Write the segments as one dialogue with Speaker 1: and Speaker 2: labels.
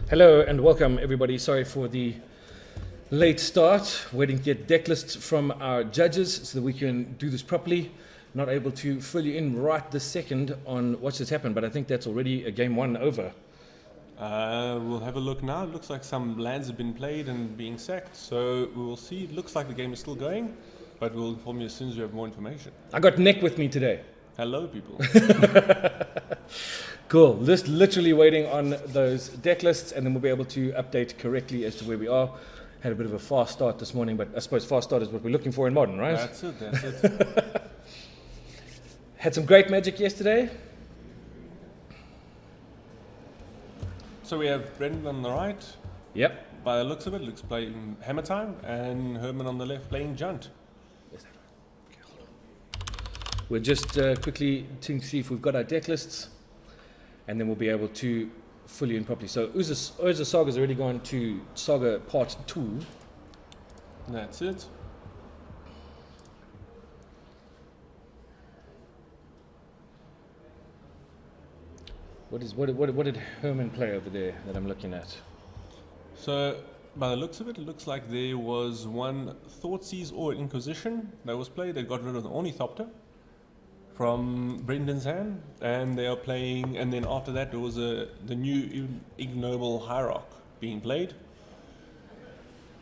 Speaker 1: Hello and welcome everybody. Sorry for the late start. Waiting to get deck lists from our judges so that we can do this properly. Not able to fill you in right this second on what's just happened, but I think that's already a game one over.
Speaker 2: We'll have a look now. It looks like some lands have been played and being sacked, so we will see. It looks like the game is still going, but we'll inform you as soon as we have more information.
Speaker 1: I got Nick with me today.
Speaker 2: Hello, people.
Speaker 1: Cool. Just literally waiting on those deck lists, and then we'll be able to update correctly as to where we are. Had a bit of a fast start this morning, but I suppose fast start is what we're looking for in Modern, right?
Speaker 2: That's it.
Speaker 1: Had some great magic yesterday.
Speaker 2: So we have Brendan on the right.
Speaker 1: Yep.
Speaker 2: By the looks of it, looks playing Hammertime, and Herman on the left playing Junt.
Speaker 1: We're just quickly to see if we've got our deck lists, and then we'll be able to fill you in properly. So Urza Saga's already gone to Saga Part 2.
Speaker 2: That's it.
Speaker 1: What did Herman play over there that I'm looking at?
Speaker 2: So by the looks of it, it looks like there was one Thoughtseize or Inquisition that was played. They got rid of the Ornithopter from Brendan's hand, and they are playing, and then after that there was the new Ignoble Hierarch being played.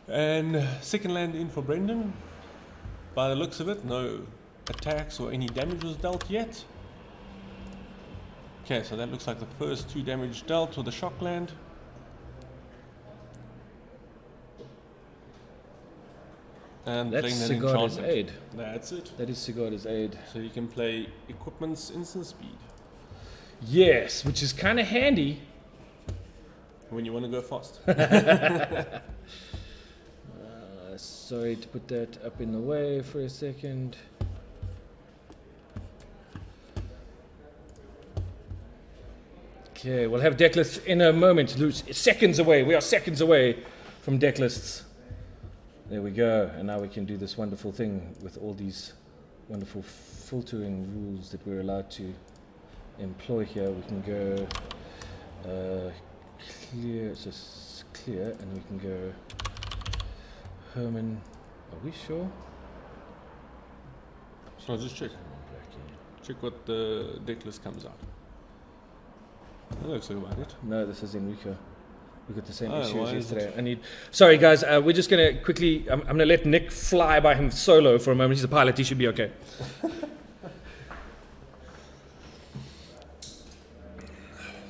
Speaker 2: And second land in for Brendan. By the looks of it, no attacks or any damage was dealt yet. Okay, so that looks like the first 2 damage dealt with the shock land. And
Speaker 1: That's
Speaker 2: playing that
Speaker 1: Sigarda's
Speaker 2: enchantment.
Speaker 1: Aid.
Speaker 2: That's it.
Speaker 1: That is Sigarda's Aid.
Speaker 2: So you can play equipment's instant speed
Speaker 1: Yes, which is kind of handy.
Speaker 2: when you want to go fast.
Speaker 1: Sorry to put that up in the way for a second. Okay, we'll have deck lists in a moment. Seconds away. We are seconds away from deck lists. There we go. And now we can do this wonderful thing with all these wonderful filtering rules that we're allowed to employ here. We can go clear, it's just clear, and we can go Herman. Are we sure?
Speaker 2: So just check. Check what the deck list comes out. That looks like about it.
Speaker 1: No, this is Enrico. We got the same
Speaker 2: Oh,
Speaker 1: issue
Speaker 2: why
Speaker 1: as
Speaker 2: is
Speaker 1: yesterday. Sorry guys, we're just gonna quickly. I'm gonna let Nick fly by him solo for a moment. He's a pilot. He should be okay.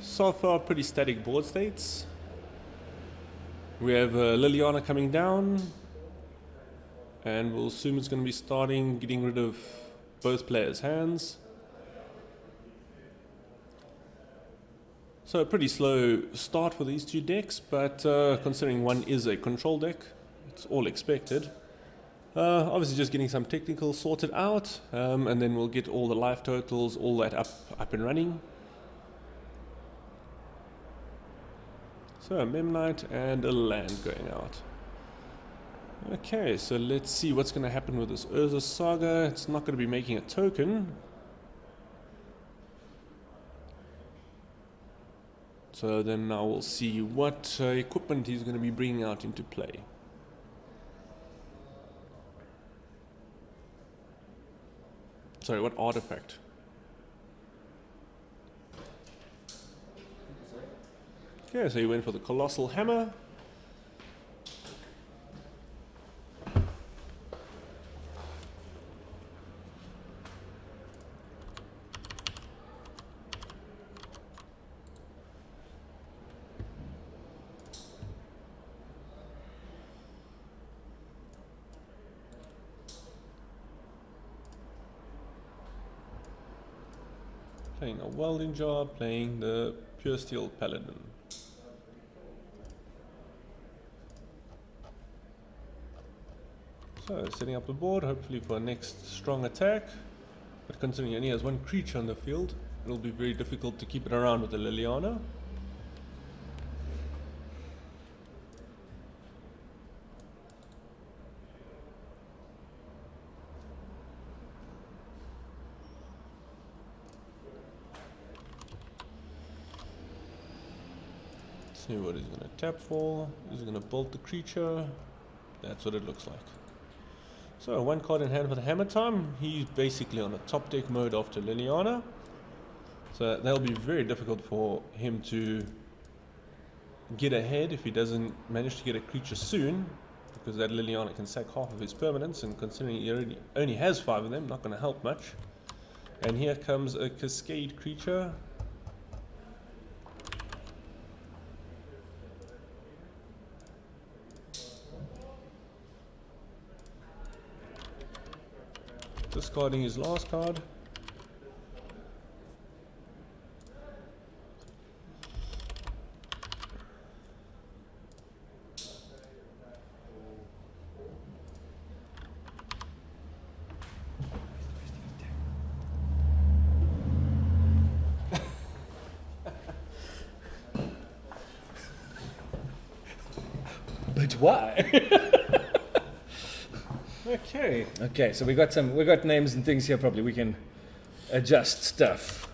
Speaker 2: So far, pretty static board states. We have Liliana coming down, and we'll assume it's going to be starting getting rid of both players' hands. So a pretty slow start for these 2 decks, but considering one is a control deck, it's all expected. Obviously just getting some technical sorted out, and then we'll get all the life totals, all that up and running. So a Memnite and a land going out. Okay, so let's see what's going to happen with this Urza Saga. It's not going to be making a token. So then now we'll see what equipment he's going to be bringing out into play. Sorry, what artifact? Okay, so he went for the Colossal Hammer. Playing a welding job, playing the Pure Steel Paladin. So setting up the board, hopefully for a next strong attack. But considering he only has 1 creature on the field, it'll be very difficult to keep it around with the Liliana. See what he's gonna tap for. He's gonna bolt the creature. That's what it looks like. So 1 card in hand for the Hammertime. He's basically on a top deck mode after Liliana. So that'll be very difficult for him to get ahead if he doesn't manage to get a creature soon, because that Liliana can sack half of his permanents, and considering he only has 5 of them, not going to help much. And here comes a Cascade creature. Discarding his last card.
Speaker 1: But why?
Speaker 2: Okay.
Speaker 1: Okay, so we got names and things here. Probably we can adjust stuff.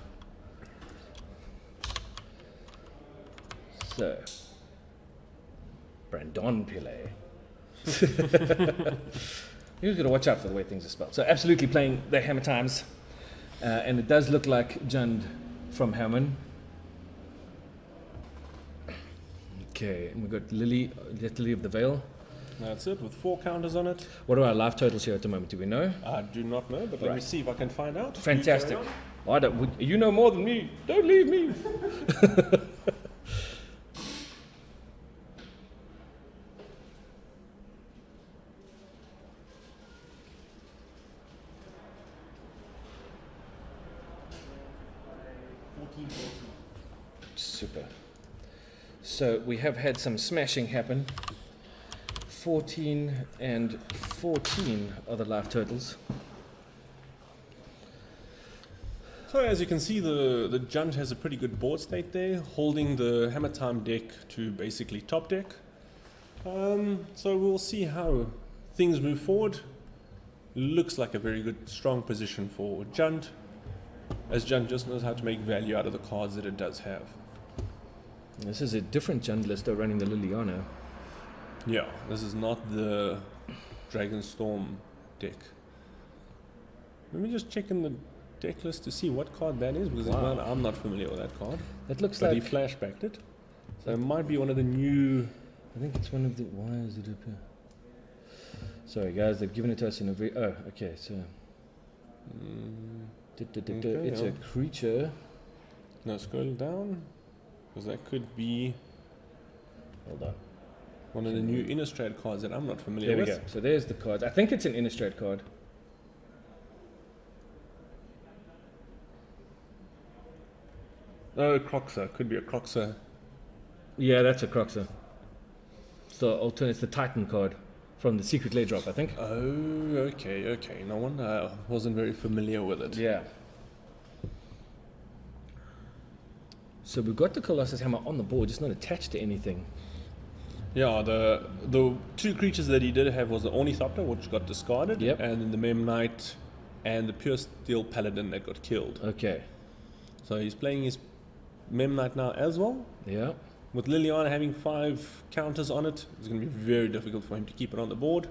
Speaker 1: So, Brandon Pillay. You've got to watch out for the way things are spelled. So, absolutely playing the Hammertimes, and it does look like Jund from Herman. Okay, and we've got Lily of the Vale.
Speaker 2: That's it, with 4 counters on it.
Speaker 1: What are our life totals here at the moment? Do we know?
Speaker 2: I do not know, but let me see if I can find out.
Speaker 1: Fantastic. You know more than me. Don't leave me. Super. So we have had some smashing happen. 14 and 14 are the life totals.
Speaker 2: So as you can see, the Jund has a pretty good board state there, holding the Hammertime deck to basically top deck. So we'll see how things move forward. Looks like a very good, strong position for Jund, as Jund just knows how to make value out of the cards that it does have.
Speaker 1: This is a different Jund list though, running the Liliana.
Speaker 2: Yeah, this is not the Dragonstorm deck. Let me just check in the deck list to see what card that is, because I'm not familiar with that card.
Speaker 1: That looks
Speaker 2: but
Speaker 1: like...
Speaker 2: he flashbacked it. So it might be one of the new...
Speaker 1: I think it's one of the... Why is it up here? Sorry guys, they've given it to us in a very... Oh, okay, so... It's a creature.
Speaker 2: No, scroll down, because that could be...
Speaker 1: Hold on.
Speaker 2: One of the new Innistrad cards that I'm not familiar
Speaker 1: with.
Speaker 2: There
Speaker 1: we go. So there's the card. I think it's an Innistrad card.
Speaker 2: Oh, Croxer. Could be a Croxer.
Speaker 1: Yeah, that's a Croxer. So it's the Titan card from the Secret Lair drop, I think.
Speaker 2: Oh, okay. No wonder I wasn't very familiar with it.
Speaker 1: Yeah. So we've got the Colossus Hammer on the board, just not attached to anything.
Speaker 2: Yeah, the 2 creatures that he did have was the Ornithopter, which got discarded,
Speaker 1: yep.
Speaker 2: and then the Mem Knight and the Pure Steel Paladin that got killed.
Speaker 1: Okay.
Speaker 2: So he's playing his Mem Knight now as well.
Speaker 1: Yeah.
Speaker 2: With Liliana having 5 counters on it, it's going to be very difficult for him to keep it on the board.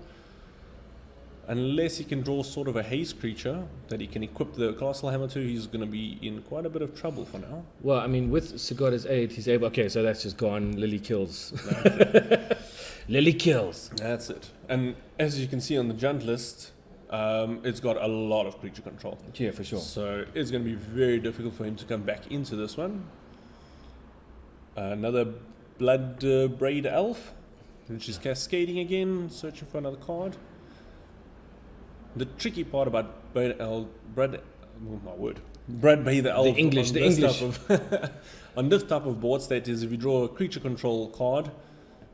Speaker 2: Unless he can draw sort of a haste creature that he can equip the Colossal Hammer to, he's going to be in quite a bit of trouble for now.
Speaker 1: Well, I mean, with Sagada's aid, he's able... Okay, so that's just gone. Lily kills. Lily kills.
Speaker 2: That's it. And as you can see on the Jund list, it's got a lot of creature control.
Speaker 1: Yeah, for sure.
Speaker 2: So it's going to be very difficult for him to come back into this one. Another Blood Braid Elf, which is cascading again, searching for another card. The tricky part about Braid Braid Bay the Elf.
Speaker 1: The English.
Speaker 2: On this type of board state is if you draw a creature control card,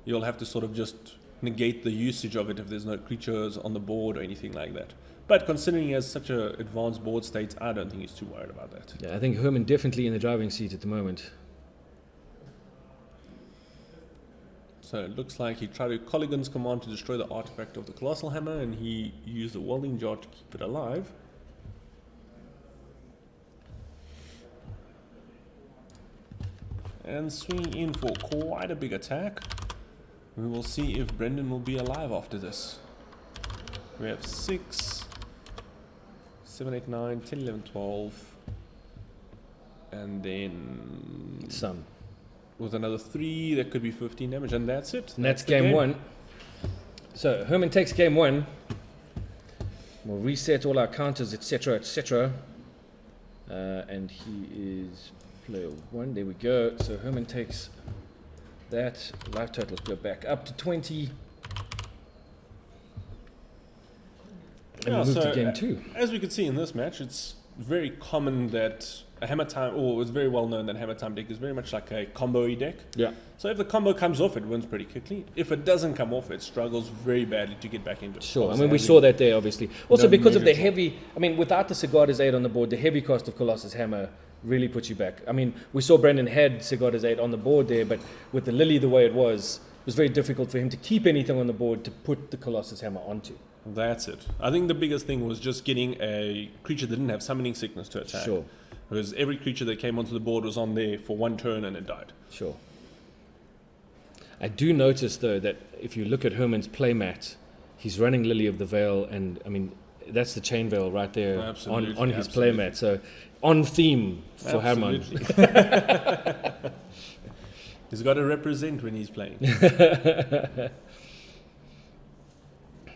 Speaker 2: you'll have to sort of just negate the usage of it if there's no creatures on the board or anything like that. But considering he has such an advanced board state, I don't think he's too worried about that.
Speaker 1: Yeah, I think Herman definitely in the driving seat at the moment.
Speaker 2: So it looks like he tried to Colligan's command to destroy the artifact of the Colossal Hammer, and he used the welding jar to keep it alive. and swinging in for quite a big attack. We will see if Brendan will be alive after this. We have 6, 7, 8, 9, 10, 11, 12. And then
Speaker 1: Some.
Speaker 2: With another 3, that could be 15 damage, and that's it.
Speaker 1: And that's game 1. So Herman takes game 1. We'll reset all our counters, etc., etc. And he is player 1. There we go. So Herman takes that. Life totals go back up to 20. And we move to game 2.
Speaker 2: As we can see in this match, it's very common that a Hammertime, or it's very well known that Hammertime deck is very much like a combo-y deck.
Speaker 1: Yeah.
Speaker 2: So if the combo comes off, it wins pretty quickly. If it doesn't come off, it struggles very badly to get back into it.
Speaker 1: Sure. I mean, we saw that there, obviously. Also,
Speaker 2: No
Speaker 1: because of the
Speaker 2: major
Speaker 1: heavy, I mean, without the Sagada's 8 on the board, the heavy cost of Colossus Hammer really puts you back. I mean, we saw Brendan had Sagada's 8 on the board there, but with the Lily the way it was very difficult for him to keep anything on the board to put the Colossus Hammer onto.
Speaker 2: That's it. I think the biggest thing was just getting a creature that didn't have summoning sickness to attack.
Speaker 1: Sure.
Speaker 2: Because every creature that came onto the board was on there for 1 turn and it died.
Speaker 1: Sure. I do notice, though, that if you look at Herman's playmat, he's running Lily of the Veil, and I mean, that's the chain veil right there on his playmat. So, on theme for Herman.
Speaker 2: He's got to represent when he's playing.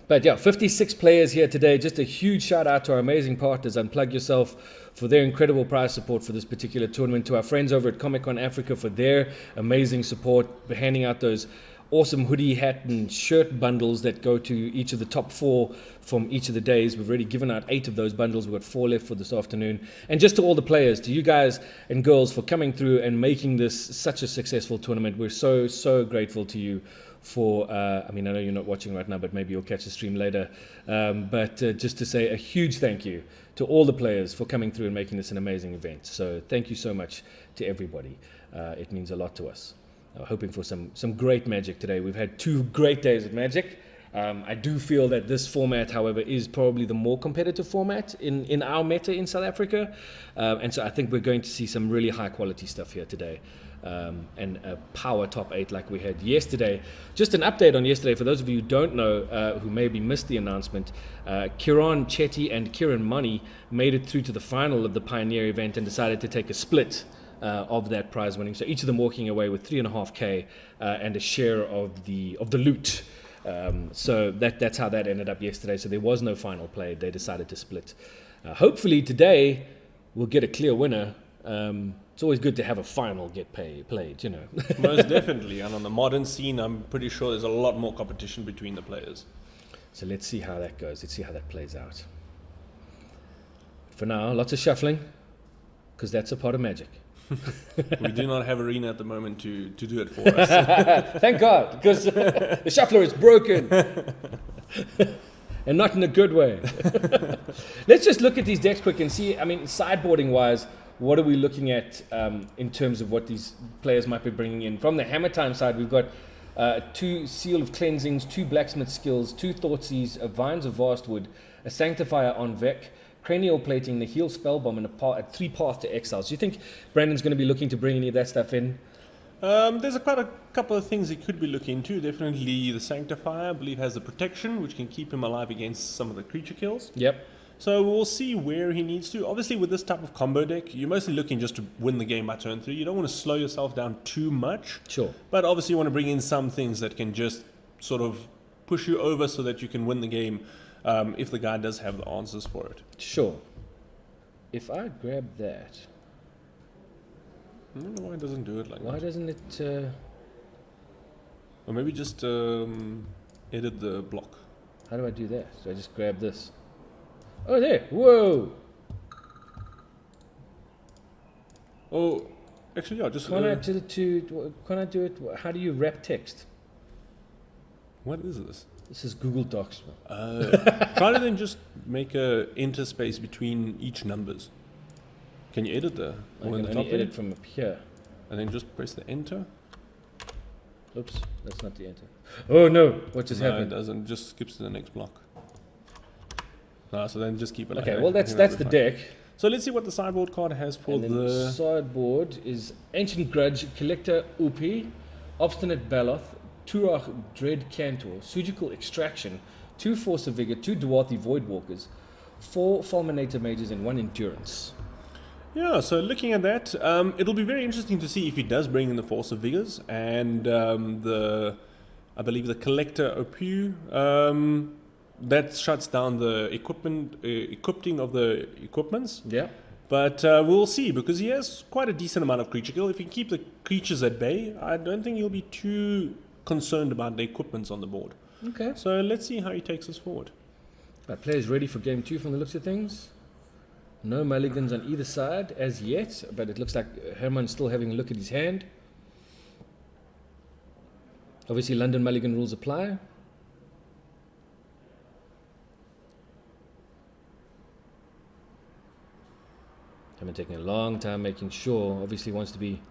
Speaker 1: But yeah, 56 players here today. Just a huge shout out to our amazing partners, Unplug Yourself, for their incredible prize support for this particular tournament. To our friends over at Comic Con Africa for their amazing support, handing out those awesome hoodie, hat, and shirt bundles that go to each of the top 4 from each of the days. We've already given out 8 of those bundles. We've got 4 left for this afternoon. And just to all the players, to you guys and girls for coming through and making this such a successful tournament. We're so, so grateful to you for, I mean, I know you're not watching right now, but maybe you'll catch the stream later. But just to say a huge thank you to all the players for coming through and making this an amazing event. So thank you so much to everybody. It means a lot to us. Hoping for some great Magic today. We've had 2 great days of Magic. I do feel that this format, however, is probably the more competitive format in our meta in South Africa. And so I think we're going to see some really high quality stuff here today. And a power top 8 like we had yesterday. Just an update on yesterday for those of you who don't know, who maybe missed the announcement. Kiran Chetty and Kiran Mani made it through to the final of the Pioneer event and decided to take a split of that prize winning. So each of them walking away with 3.5k and a share of the loot. So that's how that ended up yesterday. So there was no final play. They decided to split. Hopefully today we'll get a clear winner. It's always good to have a final get played, you know.
Speaker 2: Most definitely. And on the modern scene, I'm pretty sure there's a lot more competition between the players.
Speaker 1: So let's see how that goes. Let's see how that plays out. For now, lots of shuffling, because that's a part of Magic.
Speaker 2: We do not have Arena at the moment to do it for us.
Speaker 1: Thank God, because the shuffler is broken. And not in a good way. Let's just look at these decks quick and see, I mean, sideboarding wise, what are we looking at in terms of what these players might be bringing in? From the Hammertime side, we've got 2 Seal of Cleansings, 2 Blacksmith Skills, 2 Thoughtseize, a Vines of Vastwood, a Sanctifier on Vec, Cranial Plating, the Heal Spellbomb, and a 3 Path to Exiles. Do you think Brandon's going to be looking to bring any of that stuff in?
Speaker 2: There's quite a couple of things he could be looking into. Definitely the Sanctifier, I believe, has the protection, which can keep him alive against some of the creature kills.
Speaker 1: Yep.
Speaker 2: So we'll see where he needs to. Obviously, with this type of combo deck, you're mostly looking just to win the game by turn 3. You don't want to slow yourself down too much.
Speaker 1: Sure.
Speaker 2: But obviously, you want to bring in some things that can just sort of push you over so that you can win the game if the guy does have the answers for it.
Speaker 1: Sure. If I grab that...
Speaker 2: I don't know why it doesn't do it like that.
Speaker 1: Why doesn't it...
Speaker 2: Or maybe just edit the block.
Speaker 1: How do I do that? Do I just grab this? Oh, there. Whoa.
Speaker 2: Oh, actually, yeah, just...
Speaker 1: Can I do it? How do you wrap text?
Speaker 2: What is this?
Speaker 1: This is Google Docs.
Speaker 2: Try to then just make a interspace between each numbers. Can you edit the
Speaker 1: I
Speaker 2: one
Speaker 1: can
Speaker 2: at the top
Speaker 1: only
Speaker 2: there?
Speaker 1: edit from up here.
Speaker 2: And then just press the enter?
Speaker 1: Oops, that's not the enter. Oh no, what just
Speaker 2: No,
Speaker 1: happened?
Speaker 2: it doesn't. Just skips to the next block. No, so then just keep it like
Speaker 1: Okay,
Speaker 2: that.
Speaker 1: well
Speaker 2: I
Speaker 1: that's
Speaker 2: think that'll
Speaker 1: the
Speaker 2: be fine.
Speaker 1: deck.
Speaker 2: So let's see what the sideboard card has for
Speaker 1: And then the sideboard is Ancient Grudge, Collector Upi, Obstinate Baloth, Turach Dread Cantor, Surgical Extraction, 2 Force of Vigor, 2 Dwarthi Voidwalkers, 4 Fulminator Mages, and 1 Endurance.
Speaker 2: Yeah, so looking at that, it'll be very interesting to see if he does bring in the Force of Vigors and I believe the Collector Opu. That shuts down the equipping of the equipments.
Speaker 1: Yeah.
Speaker 2: But we'll see, because he has quite a decent amount of creature kill. If he can keep the creatures at bay, I don't think he'll be too concerned about the equipments on the board.
Speaker 1: Okay.
Speaker 2: So let's see how he takes us forward.
Speaker 1: Right, players ready for game 2 from the looks of things. No mulligans on either side as yet, but it looks like Herman's still having a look at his hand. Obviously, London mulligan rules apply. I've been taking a long time making sure, obviously wants to be...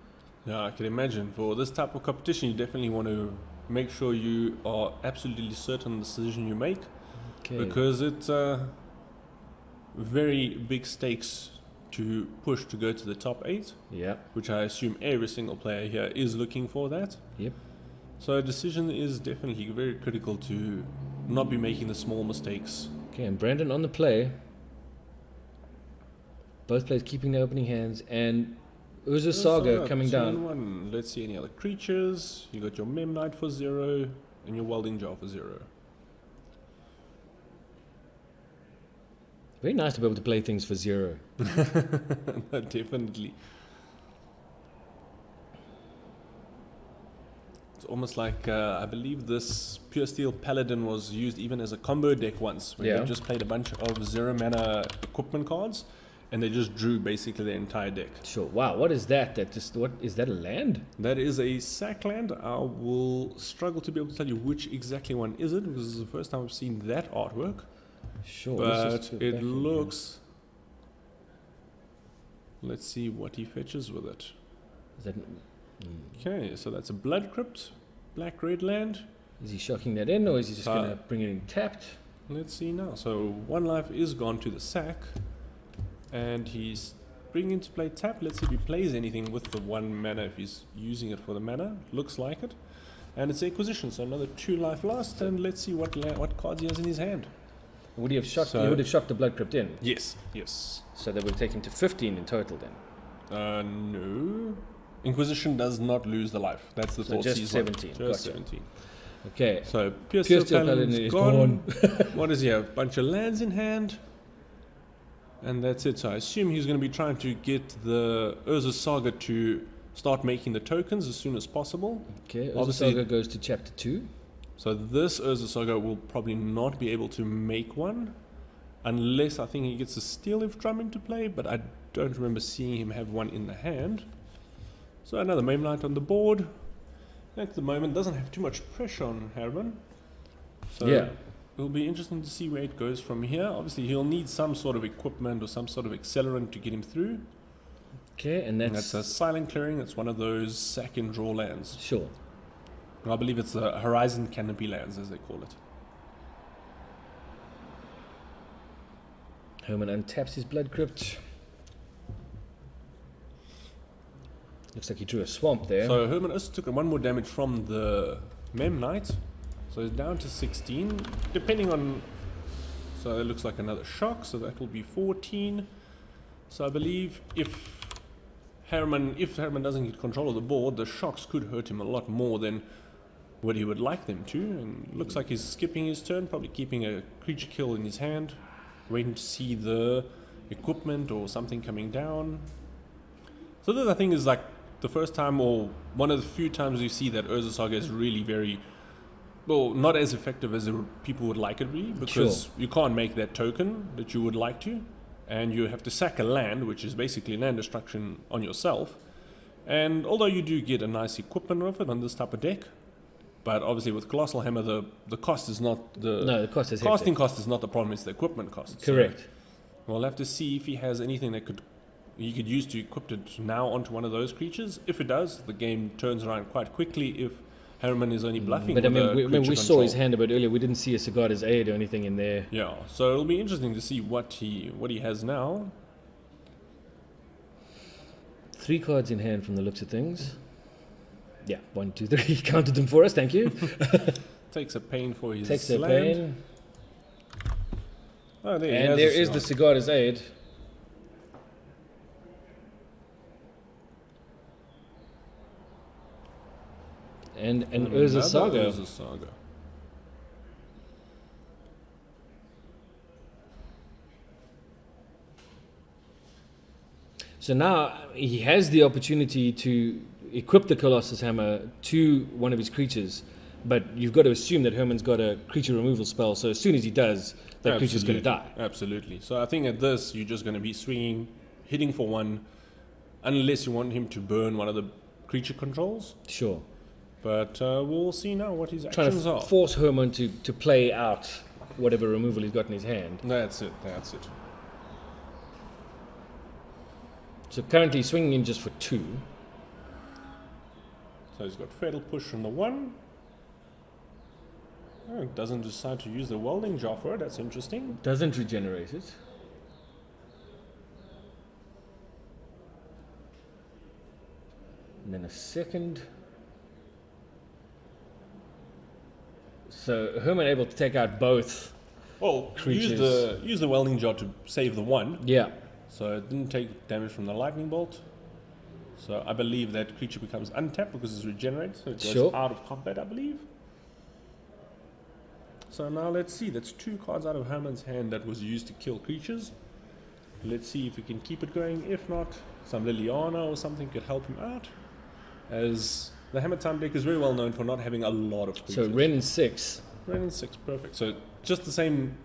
Speaker 2: Yeah, I can imagine. For this type of competition, you definitely want to make sure you are absolutely certain of the decision you make.
Speaker 1: Okay.
Speaker 2: Because it's very big stakes to push to go to the top 8.
Speaker 1: Yeah.
Speaker 2: Which I assume every single player here is looking for that.
Speaker 1: Yep.
Speaker 2: So a decision is definitely very critical to not be making the small mistakes.
Speaker 1: Okay, and Brandon on the play. Both players keeping their opening hands, and Urza Saga coming down.
Speaker 2: 1. Let's see any other creatures. You got your Mem Knight for 0 and your Welding Jar for 0.
Speaker 1: Very nice to be able to play things for 0.
Speaker 2: Definitely. It's almost like, I believe this Pure Steel Paladin was used even as a combo deck once, where
Speaker 1: Yeah.
Speaker 2: you just played a bunch of 0 mana equipment cards, and they just drew basically the entire deck.
Speaker 1: Sure. Wow, what is that? What is that, a land?
Speaker 2: That is a sack land. I will struggle to be able to tell you which exactly one is it, because this is the first time I've seen that artwork.
Speaker 1: Sure.
Speaker 2: But it looks... Let's see what he fetches with it.
Speaker 1: Is that,
Speaker 2: Okay, so that's a Blood Crypt, black-red land.
Speaker 1: is he shocking that in, or is he just going to bring it in tapped?
Speaker 2: Let's see now. So 1 life is gone to the sack, and he's bringing into play tap. Let's see if he plays anything with the 1 mana, if he's using it for the mana. Looks like it. And it's Acquisition, so another 2 life lost, and let's see what cards he has in his hand.
Speaker 1: Would he have shocked?
Speaker 2: So-
Speaker 1: He would have shocked the Blood Crypt in,
Speaker 2: Yes, yes.
Speaker 1: so that would take him to 15 in total then.
Speaker 2: No. Inquisition does not lose the life. That's the
Speaker 1: So
Speaker 2: thought.
Speaker 1: just 17.
Speaker 2: Just
Speaker 1: Gotcha.
Speaker 2: 17.
Speaker 1: Okay.
Speaker 2: So Pure
Speaker 1: Steel
Speaker 2: Steel
Speaker 1: Paladin
Speaker 2: Paladin
Speaker 1: is
Speaker 2: is gone. What does he have? Bunch of lands in hand. And that's it. So I assume he's going to be trying to get the Urza Saga to start making the tokens as soon as possible.
Speaker 1: Okay. Urza
Speaker 2: Obviously-
Speaker 1: Saga goes to chapter 2.
Speaker 2: So this Urza Saga will probably not be able to make one unless I think he gets a Steel Leaf Drum into play, but I don't remember seeing him have one in the hand. So another Meme Knight on the board. At the moment, doesn't have too much pressure on Herman. So
Speaker 1: Yeah.
Speaker 2: it'll be interesting to see where it goes from here. Obviously, he'll need some sort of equipment or some sort of accelerant to get him through.
Speaker 1: Okay, and
Speaker 2: And
Speaker 1: that's...
Speaker 2: that's a Silent Clearing. It's one of those sack and draw lands.
Speaker 1: Sure.
Speaker 2: I believe it's the Horizon Canopy lands, as they call it.
Speaker 1: Herman untaps his Blood Crypt. Looks like he drew a swamp there.
Speaker 2: So Herman also took 1 more damage from the Mem Knight. So he's down to 16. Depending on... So it looks like another shock. So that will be 14. So I believe if Herman doesn't get control of the board, the shocks could hurt him a lot more than what he would like them to. And looks like he's skipping his turn, probably keeping a creature kill in his hand, waiting to see the equipment or something coming down. So this, I think, is like the first time, or one of the few times you see that Urza Saga is really very, well, not as effective as people would like it to be, because
Speaker 1: Sure.
Speaker 2: you can't make that token that you would like to, and you have to sack a land, which is basically land destruction on yourself. And although you do get a nice equipment with it on this type of deck, but obviously with Colossal Hammer, the cost is not the...
Speaker 1: no, the cost is
Speaker 2: casting
Speaker 1: hectic.
Speaker 2: cost is not the problem, it's the equipment cost.
Speaker 1: Correct.
Speaker 2: So we'll have to see if he has anything that he could use to equip it now onto one of those creatures. If it does, the game turns around quite quickly if Herman is only bluffing.
Speaker 1: But I
Speaker 2: with
Speaker 1: mean,
Speaker 2: the
Speaker 1: when
Speaker 2: creature
Speaker 1: we saw
Speaker 2: control.
Speaker 1: his hand a bit earlier, we didn't see a Sagada's Aid or anything in there.
Speaker 2: Yeah, so it'll be interesting to see what he has now.
Speaker 1: 3 cards in hand from the looks of things. Yeah, 1, 2, 3. He counted them for us. Thank you.
Speaker 2: Takes a pain for his
Speaker 1: Takes a
Speaker 2: land.
Speaker 1: pain.
Speaker 2: Oh, there,
Speaker 1: And there is the Cigar's Aid. And an Urza Saga.
Speaker 2: Urza Saga.
Speaker 1: So now he has the opportunity to equip the Colossus Hammer to one of his creatures, but you've got to assume that Herman's got a creature removal spell, so as soon as he does, that creature's going to die.
Speaker 2: Absolutely. So I think at this, you're just going to be swinging, hitting for 1, unless you want him to burn one of the creature controls.
Speaker 1: Sure.
Speaker 2: But we'll see now what his
Speaker 1: Trying
Speaker 2: actions
Speaker 1: to
Speaker 2: are.
Speaker 1: force Herman to play out whatever removal he's got in his hand.
Speaker 2: That's it.
Speaker 1: So currently swinging in just for 2.
Speaker 2: So he's got Fatal Push on the 1. Oh, doesn't decide to use the Welding Jar for it. That's interesting.
Speaker 1: Doesn't regenerate it. And then a second. So Herman able to take out both.
Speaker 2: Well,
Speaker 1: Creatures.
Speaker 2: use the Welding Jar to save the 1.
Speaker 1: Yeah.
Speaker 2: So it didn't take damage from the Lightning Bolt. So I believe that creature becomes untapped because it's regenerated. So it goes out of combat, I believe. So now let's see. That's 2 cards out of Herman's hand that was used to kill creatures. Let's see if we can keep it going. If not, some Liliana or something could help him out. As the Hammertime deck is very well known for not having a lot of creatures.
Speaker 1: So Ren and 6.
Speaker 2: Ren and 6, perfect. So just the same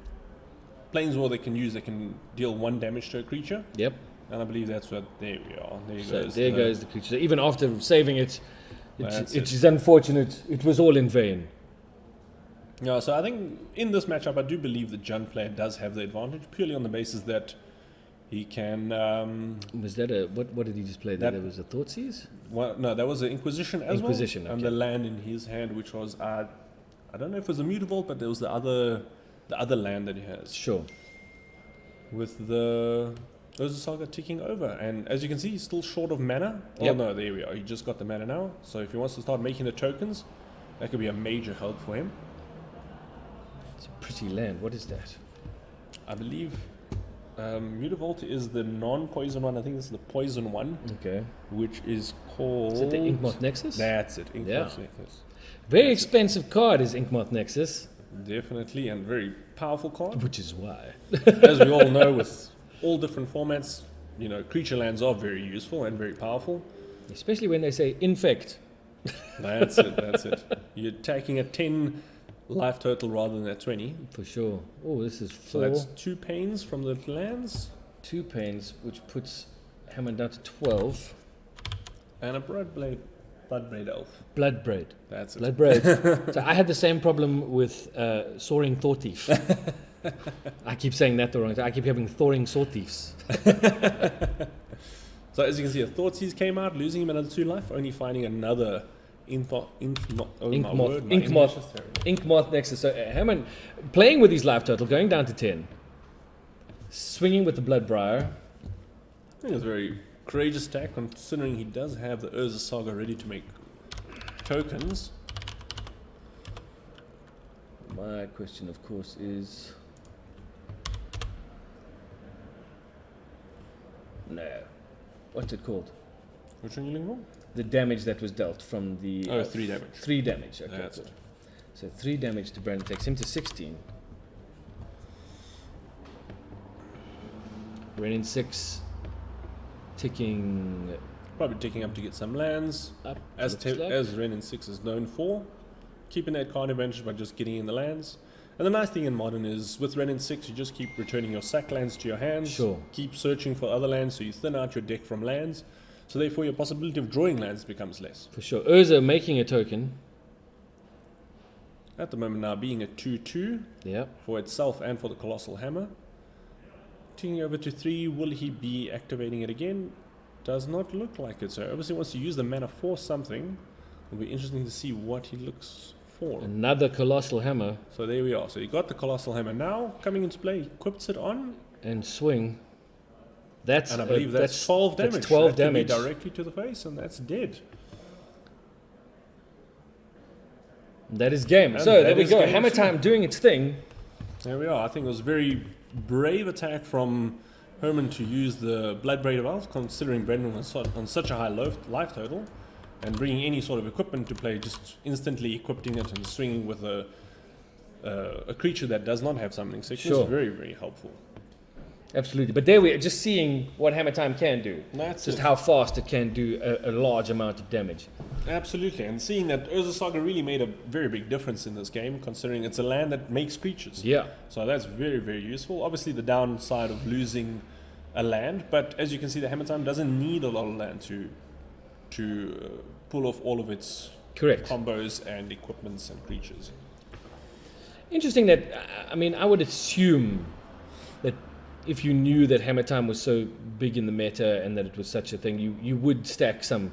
Speaker 2: Planeswalker they can use. They can deal 1 damage to a creature.
Speaker 1: Yep.
Speaker 2: And I believe that's what, there we are.
Speaker 1: There goes the creature. So even after saving it,
Speaker 2: That's
Speaker 1: it is unfortunate. It was all in vain.
Speaker 2: Yeah, so I think in this matchup, I do believe the Jund player does have the advantage, purely on the basis that he can...
Speaker 1: Was that a... What did he just play there? There was a Thoughtseize?
Speaker 2: well, no, that was an Inquisition as
Speaker 1: Inquisition,
Speaker 2: well.
Speaker 1: okay.
Speaker 2: And the land in his hand, which was... I don't know if it was a Mutavault, but there was the other land that he has.
Speaker 1: Sure.
Speaker 2: With the Urza Saga ticking over. And as you can see, he's still short of mana. Oh,
Speaker 1: Yep.
Speaker 2: no, there we are. He just got the mana now. So if he wants to start making the tokens, that could be a major help for him.
Speaker 1: It's a pretty land. What is that?
Speaker 2: I believe Mutavault is the non-poison one. I think this is the poison one,
Speaker 1: Okay.
Speaker 2: which is called...
Speaker 1: Is it the Inkmoth Nexus?
Speaker 2: That's it, Inkmoth
Speaker 1: Yeah.
Speaker 2: Nexus.
Speaker 1: Very expensive card is Inkmoth Nexus.
Speaker 2: Definitely, and very powerful card.
Speaker 1: Which is why.
Speaker 2: As we all know, with all different formats, you know, creature lands are very useful and very powerful.
Speaker 1: Especially when they say infect.
Speaker 2: That's it. You're attacking a 10 life total rather than a 20.
Speaker 1: For sure. Oh, this is 4.
Speaker 2: So that's 2 pains from the lands.
Speaker 1: 2 pains, which puts Hammond down to 12.
Speaker 2: And a Bloodblade Elf.
Speaker 1: Bloodbraid.
Speaker 2: That's it.
Speaker 1: Bloodbraid. So I had the same problem with Soaring Thought Thief. I keep saying that the wrong time. I keep having Thoring Sword Thieves.
Speaker 2: So as you can see, a Thoughtseize came out, losing him another 2 life, only finding another
Speaker 1: Inkmoth Nexus. So Hammond playing with his life total, going down to 10. Swinging with the Bloodbriar.
Speaker 2: I think it's a very courageous attack, considering he does have the Urza Saga ready to make tokens.
Speaker 1: My question, of course, is... No. What's it called?
Speaker 2: Which one are you looking for?
Speaker 1: The damage that was dealt from the...
Speaker 2: 3 damage.
Speaker 1: 3 damage, okay.
Speaker 2: That's it.
Speaker 1: So 3 damage to Brandon takes him to 16. Renin 6 ticking
Speaker 2: Probably ticking up to get some lands,
Speaker 1: up.
Speaker 2: as
Speaker 1: looks like.
Speaker 2: Renin 6 is known for. Keeping that card advantage by just getting in the lands. And the nice thing in Modern is, with Renin 6, you just keep returning your sack lands to your hands.
Speaker 1: Sure.
Speaker 2: Keep searching for other lands, so you thin out your deck from lands. So therefore, your possibility of drawing lands becomes less.
Speaker 1: For sure. Urza making a token.
Speaker 2: At the moment now, being a 2/2
Speaker 1: Yeah.
Speaker 2: for itself and for the Colossal Hammer. Ticking over to 3, will he be activating it again? Does not look like it. So obviously wants to use the mana for something. It'll be interesting to see what he looks for.
Speaker 1: Another Colossal Hammer.
Speaker 2: So there we are. So you got the Colossal Hammer now coming into play. He equips it on.
Speaker 1: And swing. That's
Speaker 2: And I believe that's 12 damage.
Speaker 1: That's 12
Speaker 2: that could be
Speaker 1: damage.
Speaker 2: directly to the face, and that's dead.
Speaker 1: That is game.
Speaker 2: And
Speaker 1: So
Speaker 2: that
Speaker 1: there we
Speaker 2: is
Speaker 1: go.
Speaker 2: game
Speaker 1: Hammer
Speaker 2: two.
Speaker 1: Time doing its thing.
Speaker 2: There we are. I think it was a very brave attack from Herman to use the Bloodbraid of Elf, considering Brendan was on such a high life total, and bringing any sort of equipment to play, just instantly equipping it and swinging with a creature that does not have summoning sickness.
Speaker 1: Sure.
Speaker 2: Very, very helpful.
Speaker 1: Absolutely. But there we are, just seeing what Hammer Time can do.
Speaker 2: That's
Speaker 1: Just
Speaker 2: it.
Speaker 1: how fast it can do a large amount of damage.
Speaker 2: Absolutely, and seeing that Urza Saga really made a very big difference in this game, considering it's a land that makes creatures.
Speaker 1: Yeah.
Speaker 2: So that's very, very useful. Obviously, the downside of losing a land, but as you can see, the Hammer Time doesn't need a lot of land to pull off all of its
Speaker 1: Correct.
Speaker 2: combos and equipments and creatures.
Speaker 1: Interesting that, I mean, I would assume that if you knew that Hammer Time was so big in the meta and that it was such a thing, you would stack some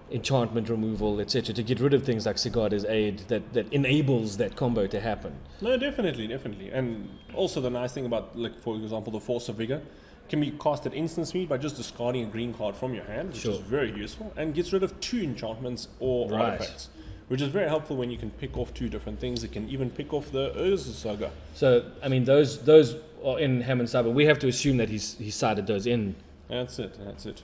Speaker 1: enchantment removal, etc., to get rid of things like Sigarda's Aid that enables that combo to happen.
Speaker 2: No, definitely. And also the nice thing about, like, for example, the Force of Vigor can be cast at instant speed by just discarding a green card from your hand, which
Speaker 1: Sure.
Speaker 2: is very useful, and gets rid of 2 enchantments or
Speaker 1: Right.
Speaker 2: artifacts, which is very helpful when you can pick off 2 different things. It can even pick off the Urza Saga.
Speaker 1: So, I mean, those are in Hammond Cyber. We have to assume that he's sided those in.
Speaker 2: That's it.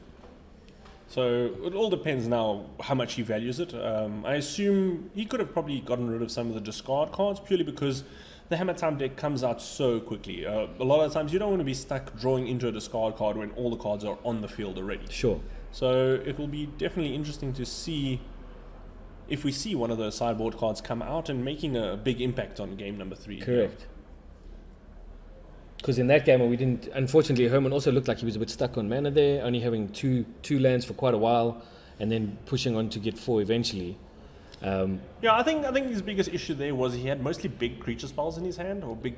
Speaker 2: So it all depends now how much he values it. I assume he could have probably gotten rid of some of the discard cards purely because the Hammer Time deck comes out so quickly. A lot of times you don't want to be stuck drawing into a discard card when all the cards are on the field already.
Speaker 1: Sure.
Speaker 2: So it will be definitely interesting to see if we see one of those sideboard cards come out and making a big impact on game number 3.
Speaker 1: Correct. Because in that game, we didn't. Unfortunately, Herman also looked like he was a bit stuck on mana there, only having two lands for quite a while, and then pushing on to get 4 eventually.
Speaker 2: Yeah, I think his biggest issue there was he had mostly big creature spells in his hand, or big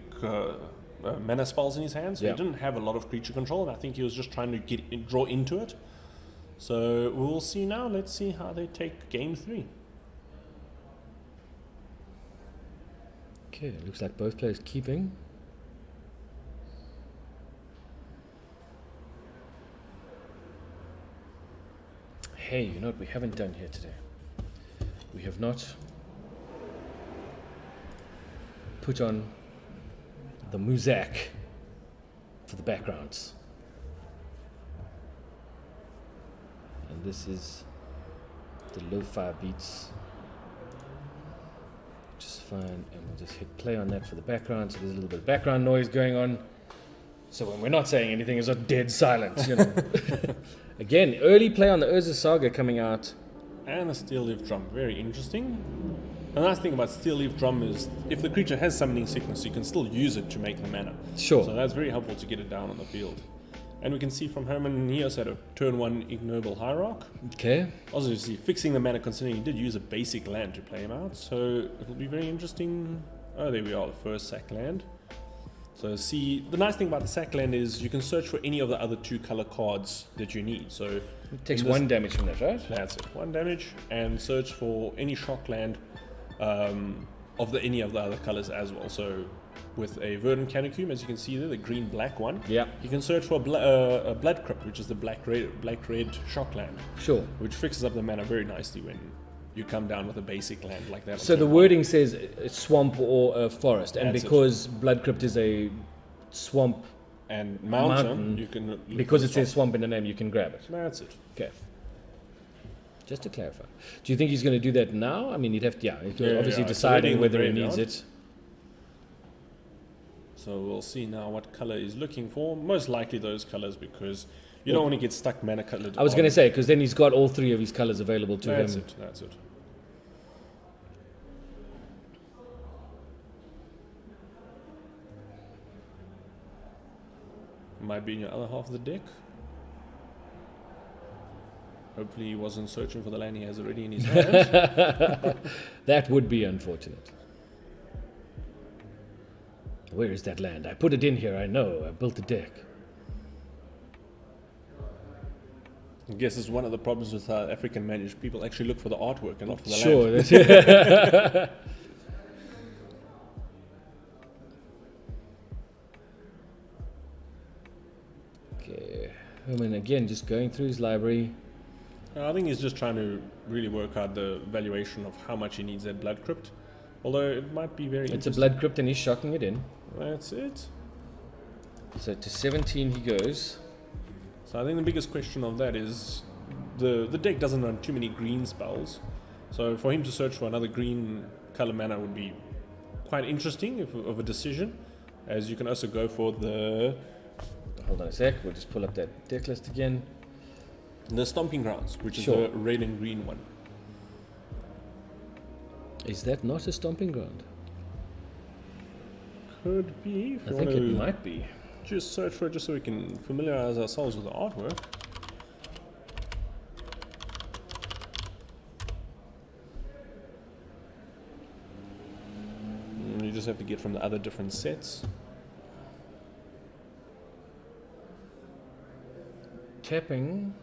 Speaker 2: mana spells in his hand, so
Speaker 1: Yeah.
Speaker 2: he didn't have a lot of creature control, and I think he was just trying to draw into it. So we'll see now. Let's see how they take game 3.
Speaker 1: Okay, looks like both players keeping. Hey, you know what we haven't done here today? We have not put on the muzak for the backgrounds. And this is the lo-fi beats. Just fine, and we'll just hit play on that for the background, so there's a little bit of background noise going on. So when we're not saying anything, it's a dead silence, you know. Again, early play on the Urza Saga coming out.
Speaker 2: And a Steel Leaf Drum, very interesting. The nice thing about Steel Leaf Drum is if the creature has summoning sickness, you can still use it to make the mana.
Speaker 1: Sure.
Speaker 2: So that's very helpful to get it down on the field. And we can see from Herman, he also had a turn 1 Ignoble Hierarch.
Speaker 1: Okay.
Speaker 2: Obviously, fixing the mana considering he did use a basic land to play him out. So it'll be very interesting. Oh, there we are, the first sack land. So see, the nice thing about the sack land is you can search for any of the other 2 color cards that you need. So
Speaker 1: It takes
Speaker 2: in this-
Speaker 1: 1 damage from that, right?
Speaker 2: That's it, 1 damage, and search for any shock land of any of the other colors as well. So with a Verdant Catacombs, as you can see there, the green-black one,
Speaker 1: Yeah.
Speaker 2: you can search for a Blood Crypt, which is the black-red shock land,
Speaker 1: Sure.
Speaker 2: which fixes up the mana very nicely when you come down with a basic land like that.
Speaker 1: So the wording says a swamp or a forest, and
Speaker 2: That's it.
Speaker 1: because Blood Crypt is a swamp,
Speaker 2: and mountain,
Speaker 1: Mountain,
Speaker 2: you can look
Speaker 1: because
Speaker 2: for
Speaker 1: it says
Speaker 2: swamp.
Speaker 1: swamp in the name, you can grab it.
Speaker 2: That's it.
Speaker 1: Okay. Just to clarify. Do you think he's going to do that now? I mean, he'd have to,
Speaker 2: Yeah,
Speaker 1: obviously
Speaker 2: it's already
Speaker 1: deciding
Speaker 2: in the
Speaker 1: whether he needs
Speaker 2: graveyard.
Speaker 1: it.
Speaker 2: So we'll see now what color he's looking for. Most likely those colors because you don't want to get stuck mana colored.
Speaker 1: I was going to say, because then he's got all 3 of his colors available to
Speaker 2: That's
Speaker 1: him.
Speaker 2: it. That's it. Might be in your other half of the deck. Hopefully he wasn't searching for the land he has already in his hand.
Speaker 1: That would be unfortunate. Where is that land? I put it in here, I know. I built the deck.
Speaker 2: I guess it's one of the problems with African managed. People actually look for the artwork and not for the land.
Speaker 1: Sure. That's Okay. Herman again just going through his library.
Speaker 2: I think he's just trying to really work out the valuation of how much he needs that blood crypt. Although it might be very
Speaker 1: It's a blood crypt and he's shocking it in.
Speaker 2: That's it.
Speaker 1: So to 17 he goes.
Speaker 2: So I think the biggest question of that is the deck doesn't run too many green spells. So for him to search for another green color mana would be quite interesting of a decision. As you can also go for the
Speaker 1: Hold on a sec, we'll just pull up that deck list again.
Speaker 2: Stomping Grounds, which
Speaker 1: Sure.
Speaker 2: is the red and green one.
Speaker 1: Is that not a stomping ground?
Speaker 2: Could be. If
Speaker 1: I
Speaker 2: you
Speaker 1: think
Speaker 2: want
Speaker 1: it
Speaker 2: to
Speaker 1: might be.
Speaker 2: just search for it just so we can familiarize ourselves with the artwork. You just have to get from the other different sets.
Speaker 1: Tapping.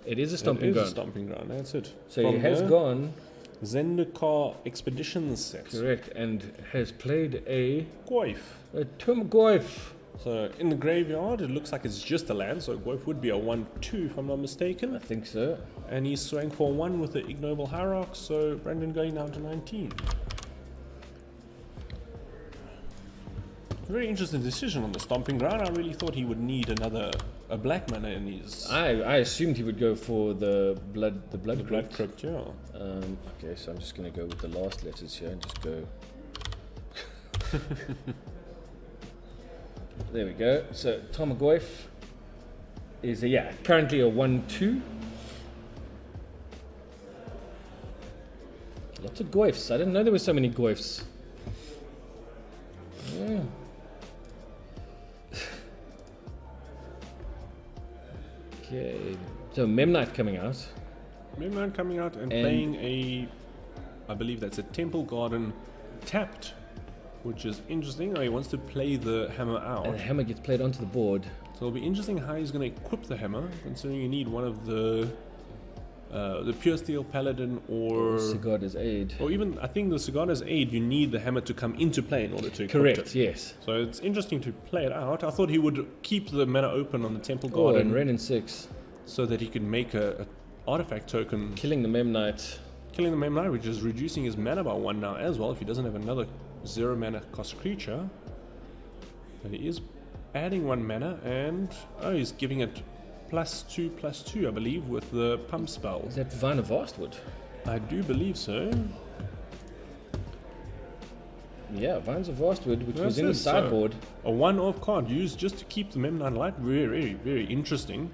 Speaker 1: It is a stomping
Speaker 2: It is
Speaker 1: ground.
Speaker 2: a stomping ground, that's it.
Speaker 1: So
Speaker 2: From
Speaker 1: he has
Speaker 2: the
Speaker 1: gone,
Speaker 2: Zendikar Expeditions set.
Speaker 1: correct, and has played a
Speaker 2: Goyf.
Speaker 1: Goif.
Speaker 2: So in the graveyard, it looks like it's just a land, so Goyf would be a 1-2 if I'm not mistaken.
Speaker 1: I think so.
Speaker 2: And he's swaying for 1 with the Ignoble Hierarch, so Brandon going down to 19. Very interesting decision on the stomping ground. I really thought he would need a black mana in his
Speaker 1: I assumed he would go for the blood
Speaker 2: blood
Speaker 1: crypt.
Speaker 2: crypt, yeah.
Speaker 1: Okay, so I'm just going to go with the last letters here and just go. There we go. So Tomagoyf is currently a 1-2. Lots of Goyfs. I didn't know there were so many Goyfs. Yeah. Okay. So Memnite coming out.
Speaker 2: Memnon coming out and playing I believe that's a Temple Garden tapped, which is interesting. Oh, he wants to play the hammer out.
Speaker 1: And the hammer gets played onto the board.
Speaker 2: So it'll be interesting how he's going to equip the hammer, considering you need one of the Pure Steel Paladin or
Speaker 1: Sigarda's Aid.
Speaker 2: or even I think the Sigarda's Aid. You need the hammer to come into play in order to equip
Speaker 1: Correct,
Speaker 2: it.
Speaker 1: yes.
Speaker 2: So it's interesting to play it out. I thought he would keep the mana open on the Temple
Speaker 1: Oh,
Speaker 2: Garden
Speaker 1: and Ren and 6.
Speaker 2: so that he could make a artifact token,
Speaker 1: Killing the Memnite.
Speaker 2: killing the Memnite, which is reducing his mana by 1 now as well if he doesn't have another 0 mana cost creature. But he is adding 1 mana and he's giving it +2/+2, I believe, with the pump spell.
Speaker 1: Is that Vine of Vastwood?
Speaker 2: I do believe so.
Speaker 1: Yeah, Vines of Vastwood, which was
Speaker 2: That's
Speaker 1: in the
Speaker 2: it, so-
Speaker 1: sideboard.
Speaker 2: A 1-off card used just to keep the Memnite light. Very, very, very interesting.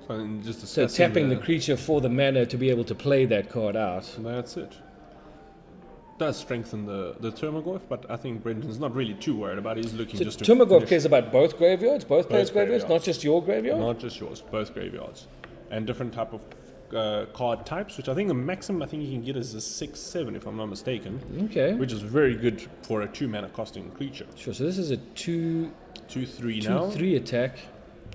Speaker 2: So just
Speaker 1: So
Speaker 2: discussing
Speaker 1: tapping the creature for the mana to be able to play that card out.
Speaker 2: That's it. Does strengthen the Termagorth, but I think Brendan's not really too worried about it. He's looking
Speaker 1: So
Speaker 2: just to
Speaker 1: Tumagov
Speaker 2: finish-
Speaker 1: cares about both graveyards, both players' graveyards,
Speaker 2: graveyards.
Speaker 1: not just your graveyard?
Speaker 2: Not just yours, both graveyards. And different type of card types, which I think the maximum I think you can get is a 6/7 if I'm not mistaken,
Speaker 1: Okay.
Speaker 2: which is very good for a 2 mana costing creature.
Speaker 1: Sure, so this is a
Speaker 2: 2/3 now.
Speaker 1: 2-3 attack.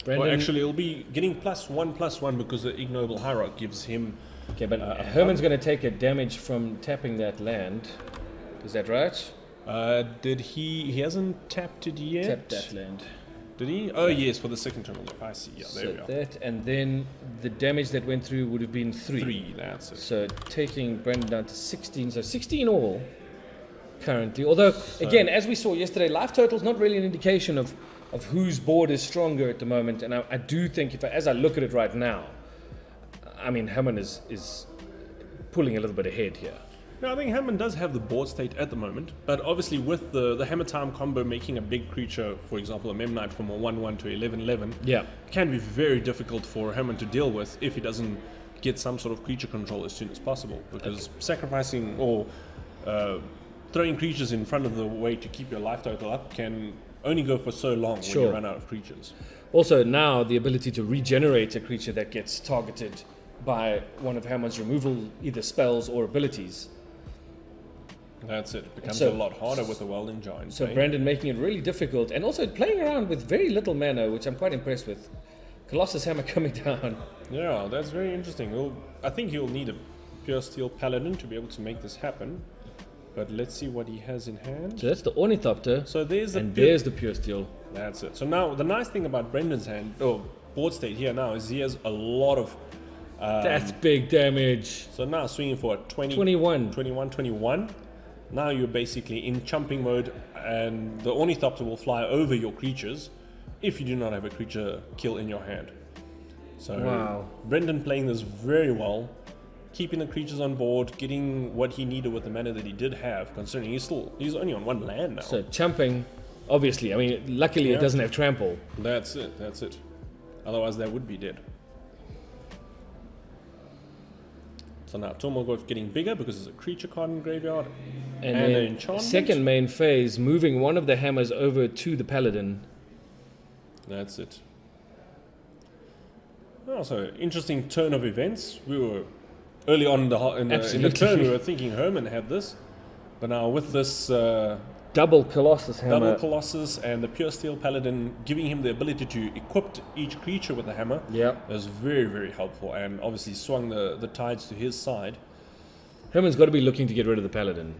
Speaker 1: Brandon,
Speaker 2: Well, actually, it'll be getting +1/+1 because the Ignoble Hierarch gives him.
Speaker 1: okay, but Herman's going to take a damage from tapping that land. Is that right?
Speaker 2: Did he hasn't tapped it yet?
Speaker 1: Tap that land.
Speaker 2: Did he? Oh yes, for the second terminal. I see. Yeah, there
Speaker 1: So
Speaker 2: we are.
Speaker 1: that, and then the damage that went through would have been 3.
Speaker 2: 3. That's it.
Speaker 1: So taking Brandon down to 16. So 16 all currently. Although, again, as we saw yesterday, life total is not really an indication of whose board is stronger at the moment. And I do think, as I look at it right now, I mean, Herman is pulling a little bit ahead here.
Speaker 2: No, I think Hammond does have the board state at the moment, but obviously with the Hammertime combo making a big creature, for example, a Memnite from a 1/1 to 11/11,
Speaker 1: Yeah.
Speaker 2: can be very difficult for Hammond to deal with if he doesn't get some sort of creature control as soon as possible. Because sacrificing or throwing creatures in front of the way to keep your life total up can only go for so long when
Speaker 1: Sure.
Speaker 2: you run out of creatures.
Speaker 1: Also, now the ability to regenerate a creature that gets targeted by one of Herman's removal, either spells or abilities.
Speaker 2: That's it. It becomes
Speaker 1: So-
Speaker 2: a lot harder with the Welding Giant.
Speaker 1: So
Speaker 2: eh?
Speaker 1: Brandon making it really difficult, and also playing around with very little mana, which I'm quite impressed with. Colossus Hammer coming down.
Speaker 2: Yeah, that's very interesting. I think he'll need a Pure Steel Paladin to be able to make this happen. But let's see what he has in hand.
Speaker 1: So that's the Ornithopter,
Speaker 2: So there's the
Speaker 1: and there's the Pure Steel.
Speaker 2: That's it. So now the nice thing about Brendan's hand, board state here now, is he has a lot of.
Speaker 1: That's big damage.
Speaker 2: So now swinging for a
Speaker 1: 21.
Speaker 2: 21. Now you're basically in chumping mode, and the Ornithopter will fly over your creatures if you do not have a creature kill in your hand. So
Speaker 1: Wow.
Speaker 2: Brendan playing this very well, keeping the creatures on board, getting what he needed with the mana that he did have, considering he's only on 1 land now.
Speaker 1: So chumping, obviously. I mean, luckily
Speaker 2: Yeah.
Speaker 1: it doesn't have trample.
Speaker 2: That's it. Otherwise that would be dead. So now Tormorgoth getting bigger because there's a creature card in the graveyard.
Speaker 1: And
Speaker 2: And an
Speaker 1: then
Speaker 2: enchantment.
Speaker 1: second main phase, moving one of the hammers over to the Paladin.
Speaker 2: That's it. Oh, so interesting turn of events. We were early on in the
Speaker 1: Absolutely.
Speaker 2: turn, we were thinking Herman had this, but now with this
Speaker 1: Double Colossus hammer.
Speaker 2: double Colossus and the Pure Steel Paladin giving him the ability to equip each creature with a hammer,
Speaker 1: Yep.
Speaker 2: was very, very helpful, and obviously swung the tides to his side.
Speaker 1: Herman's got to be looking to get rid of the Paladin.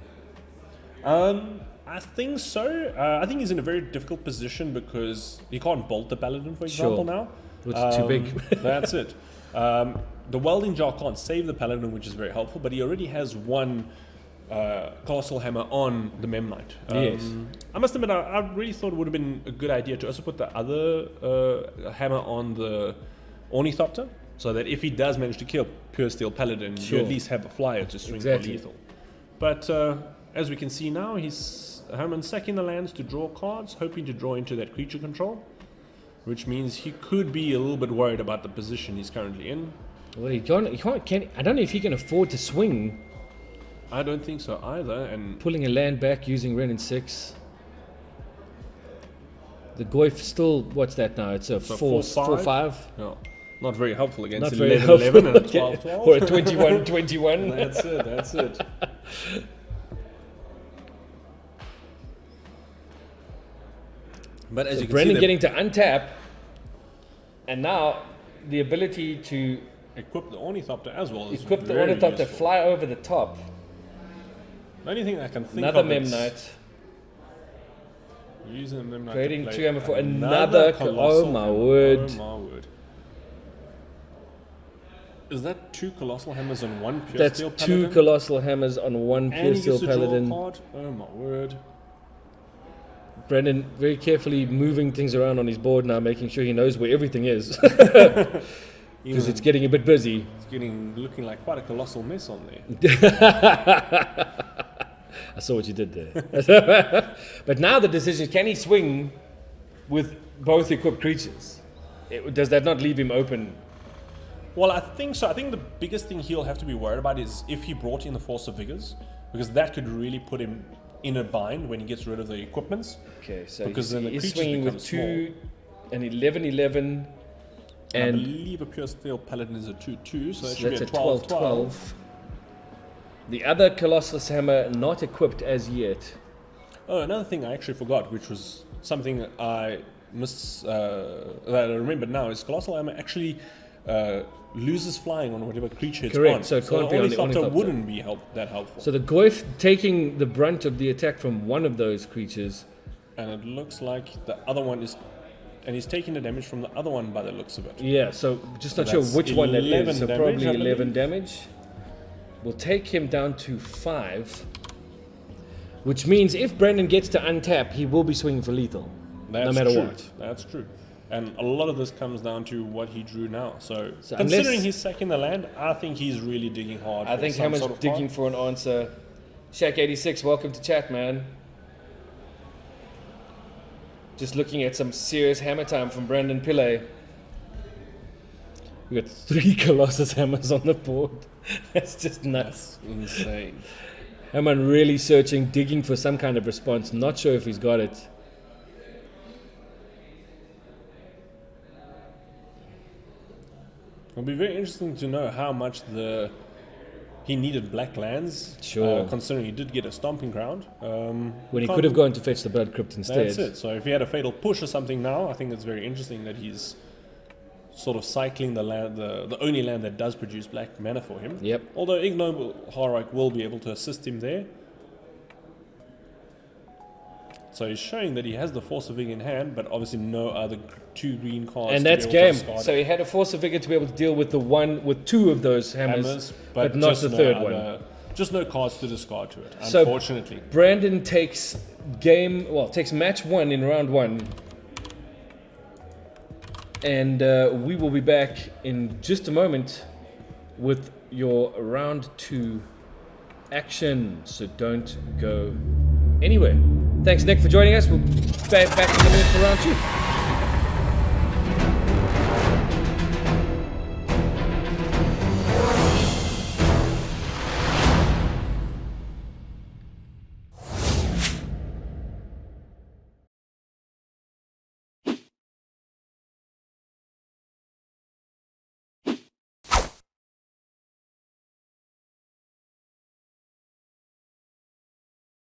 Speaker 2: I think so. I think he's in a very difficult position because he can't bolt the Paladin, for example, now.
Speaker 1: It's too big.
Speaker 2: That's it. The Welding Jar can't save the Paladin, which is very helpful, but he already has one Colossal Hammer on the Memnite.
Speaker 1: Yes.
Speaker 2: I must admit, I really thought it would have been a good idea to also put the other hammer on the Ornithopter, so that if he does manage to kill Pure Steel Paladin,
Speaker 1: Sure.
Speaker 2: you at least have a flyer to swing
Speaker 1: Exactly.
Speaker 2: for lethal. But as we can see now, Herman's sacking the lands to draw cards, hoping to draw into that creature control, which means he could be a little bit worried about the position he's currently in.
Speaker 1: Well, I don't know if he can afford to swing,
Speaker 2: I don't think so either, and
Speaker 1: pulling a land back using Ren and 6. The Goyf still, what's that now? It's a
Speaker 2: So
Speaker 1: 4-5.
Speaker 2: no, not very helpful against
Speaker 1: Not very
Speaker 2: 11 and a
Speaker 1: helpful.
Speaker 2: 12-12.
Speaker 1: Or a 21-21.
Speaker 2: That's it. But as
Speaker 1: So
Speaker 2: you can
Speaker 1: Brendan
Speaker 2: see,
Speaker 1: getting to untap, and now the ability to
Speaker 2: equip the Ornithopter as well. Is
Speaker 1: equip the
Speaker 2: very
Speaker 1: Ornithopter,
Speaker 2: useful.
Speaker 1: fly over the top.
Speaker 2: The only thing I can think
Speaker 1: Another
Speaker 2: of is
Speaker 1: Memnite.
Speaker 2: using the Memnite
Speaker 1: Creating
Speaker 2: to play
Speaker 1: 2 hammer for another
Speaker 2: colossal
Speaker 1: oh my
Speaker 2: hammer.
Speaker 1: word.
Speaker 2: Oh my word. Is that 2 colossal hammers on 1 Pure
Speaker 1: That's
Speaker 2: Steel
Speaker 1: 2
Speaker 2: Paladin?
Speaker 1: Colossal Hammers on 1 Pure
Speaker 2: And he
Speaker 1: Steel
Speaker 2: gets to draw a
Speaker 1: Paladin.
Speaker 2: card? Oh my word.
Speaker 1: Brendan very carefully moving things around on his board now, making sure he knows where everything is. Because it's getting a bit busy.
Speaker 2: It's looking like quite a colossal mess on there.
Speaker 1: I saw what you did there. But now the decision is, can he swing with both equipped creatures? Does that not leave him open?
Speaker 2: Well, I think so. I think the biggest thing he'll have to be worried about is if he brought in the Force of Vigors, because that could really put him in a bind when he gets rid of the equipments.
Speaker 1: Okay, so
Speaker 2: Because then the
Speaker 1: he's
Speaker 2: creatures
Speaker 1: swinging
Speaker 2: become
Speaker 1: with 2, an 11-11,
Speaker 2: I
Speaker 1: and
Speaker 2: believe a Pure Steel Paladin is a 2-2, so that
Speaker 1: so
Speaker 2: should
Speaker 1: that's
Speaker 2: be
Speaker 1: a
Speaker 2: a 12-12.
Speaker 1: 12-12. The other Colossus Hammer not equipped as yet.
Speaker 2: Oh, another thing I actually forgot, which was something I that I remembered now, is Colossal Hammer actually loses flying on whatever creature it's
Speaker 1: Correct,
Speaker 2: on.
Speaker 1: so it can't be on the
Speaker 2: Ornithopter
Speaker 1: Ornithopter.
Speaker 2: wouldn't be that helpful.
Speaker 1: So the Goyf taking the brunt of the attack from one of those creatures.
Speaker 2: And it looks like the other one is... And he's taking the damage from the other one by the looks of it.
Speaker 1: Yeah, so just not
Speaker 2: So
Speaker 1: sure
Speaker 2: that's
Speaker 1: which one that
Speaker 2: 11
Speaker 1: is. So
Speaker 2: damage,
Speaker 1: probably
Speaker 2: I
Speaker 1: 11
Speaker 2: believe.
Speaker 1: damage. We'll take him down to 5. Which means if Brendan gets to untap, he will be swinging for lethal.
Speaker 2: That's
Speaker 1: no matter
Speaker 2: true.
Speaker 1: what.
Speaker 2: That's true. And a lot of this comes down to what he drew now. So
Speaker 1: So
Speaker 2: considering
Speaker 1: unless-
Speaker 2: he's sacking the land, I think he's really digging hard.
Speaker 1: I
Speaker 2: for
Speaker 1: think
Speaker 2: some
Speaker 1: Hammer's
Speaker 2: sort of
Speaker 1: digging
Speaker 2: card.
Speaker 1: for an answer. Shaq86, welcome to chat, man. Just looking at some serious hammer time from Brandon Pillay. We got 3 Colossus Hammers on the board. That's just nuts.
Speaker 2: Insane.
Speaker 1: Herman really searching, digging for some kind of response. Not sure if he's got it.
Speaker 2: It'll be very interesting to know how much he needed black lands.
Speaker 1: Sure.
Speaker 2: Considering he did get a stomping ground.
Speaker 1: When he could have gone to fetch the Blood Crypt instead.
Speaker 2: That's it. So if he had a fatal push or something now, I think it's very interesting that he's sort of cycling the land, the only land that does produce black mana for him.
Speaker 1: Yep.
Speaker 2: Although Ignoble Harrock will be able to assist him there. So he's showing that he has the Force of Vigor in hand, but obviously no other 2 green cards.
Speaker 1: And
Speaker 2: to
Speaker 1: that's
Speaker 2: be able to
Speaker 1: game.
Speaker 2: discard
Speaker 1: So he had a Force of Vigor to be able to deal with with 2 of those hammers, but not
Speaker 2: just
Speaker 1: the
Speaker 2: no
Speaker 1: third
Speaker 2: other-
Speaker 1: one.
Speaker 2: Just no cards to discard to it,
Speaker 1: So
Speaker 2: unfortunately.
Speaker 1: Brandon takes match 1 in round 1. And we will be back in just a moment with your round 2 action. So don't go anywhere. Thanks, Nick, for joining us. We'll be back in a minute for round 2.